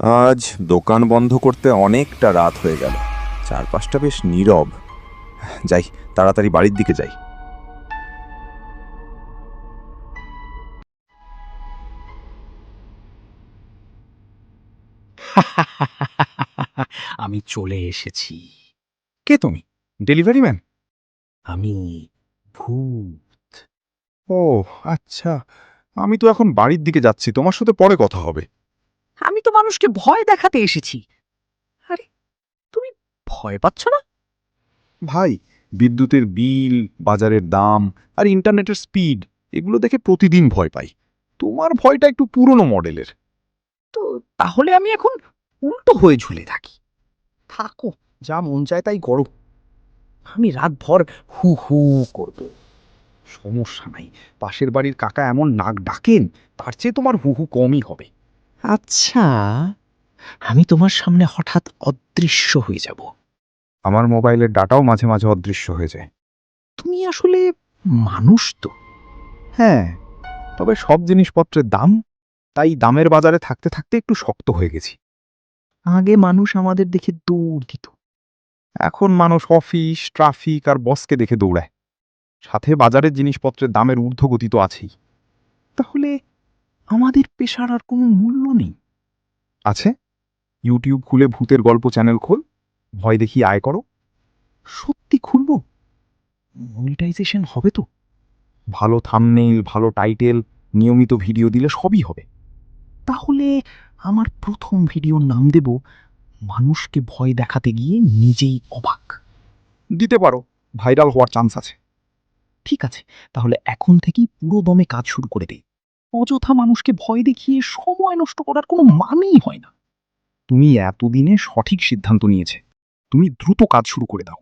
আজ দোকান বন্ধ করতে অনেকটা রাত হয়ে গেল। চারপাশটা বেশ নীরব। যাই, তাড়াতাড়ি বাড়ির দিকে যাই। আমি চলে এসেছি। কে তুমি? Delivery man? আমি ভূত। ও আচ্ছা, আমি তো এখন বাড়ির দিকে যাচ্ছি, তোমার সাথে পরে কথা হবে। আমি তো মানুষকে ভয় দেখাতে এসেছি। আরে, তুমি ভয় পাচ্ছ না? ভাই, বিদ্যুতের বিল, বাজারের দাম আর ইন্টারনেটের স্পিড, এগুলো দেখে প্রতিদিন ভয় পাই। তোমার ভয়টা একটু পুরনো মডেলের। তো তাহলে আমি এখন উল্টো হয়ে ঝুলে থাকি। থাকো, যা মন চায় তাই করো। আমি রাতভর হু হু করব। সমস্যা নাই, পাশের বাড়ির কাকা এমন নাক ডাকেন, তার চেয়ে তোমার হুহু কমই হবে। আচ্ছা, আমি তোমার সামনে হঠাৎ অদৃশ্য হয়ে যাব। আমার মোবাইলের ডাটাও মাঝে মাঝে অদৃশ্য হয়ে যায়। তুমি আসলে মানুষ তো? হ্যাঁ, তবে সব জিনিসপত্রের দাম, তাই দামের বাজারে থাকতে থাকতে একটু শক্ত হয়ে গেছি। আগে মানুষ আমাদের দেখে দৌড় দিত। এখন মানুষ অফিস, ট্রাফিক আর বসকে দেখে দৌড়ায়। সাথে বাজারের জিনিসপত্রের দামের ঊর্ধ্বগতি তো আছেই। তাহলে আমাদের পেশার আর কোনো মূল্য নেই? আছে, ইউটিউব খুলে ভূতের গল্প চ্যানেল খোল, ভয় দেখিয়ে আয় করো। সত্যি খুলবো? মনিটাইজেশন হবে তো? ভালো থাম্বনেইল, ভালো টাইটেল, নিয়মিত ভিডিও দিলে সবই হবে। তাহলে আমার প্রথম ভিডিওর নাম দেব মানুষকে ভয় দেখাতে গিয়ে নিজেই অবাক। দিতে পারো, ভাইরাল হওয়ার চান্স আছে। ঠিক আছে, তাহলে এখন থেকেই পুরো দমে কাজ শুরু করে দিই। অযথা মানুষকে ভয় দেখিয়ে সময় নষ্ট করার কোনো মানেই হয় না। তুমি এতদিনে সঠিক সিদ্ধান্ত নিয়েছে, তুমি দ্রুত কাজ শুরু করে দাও।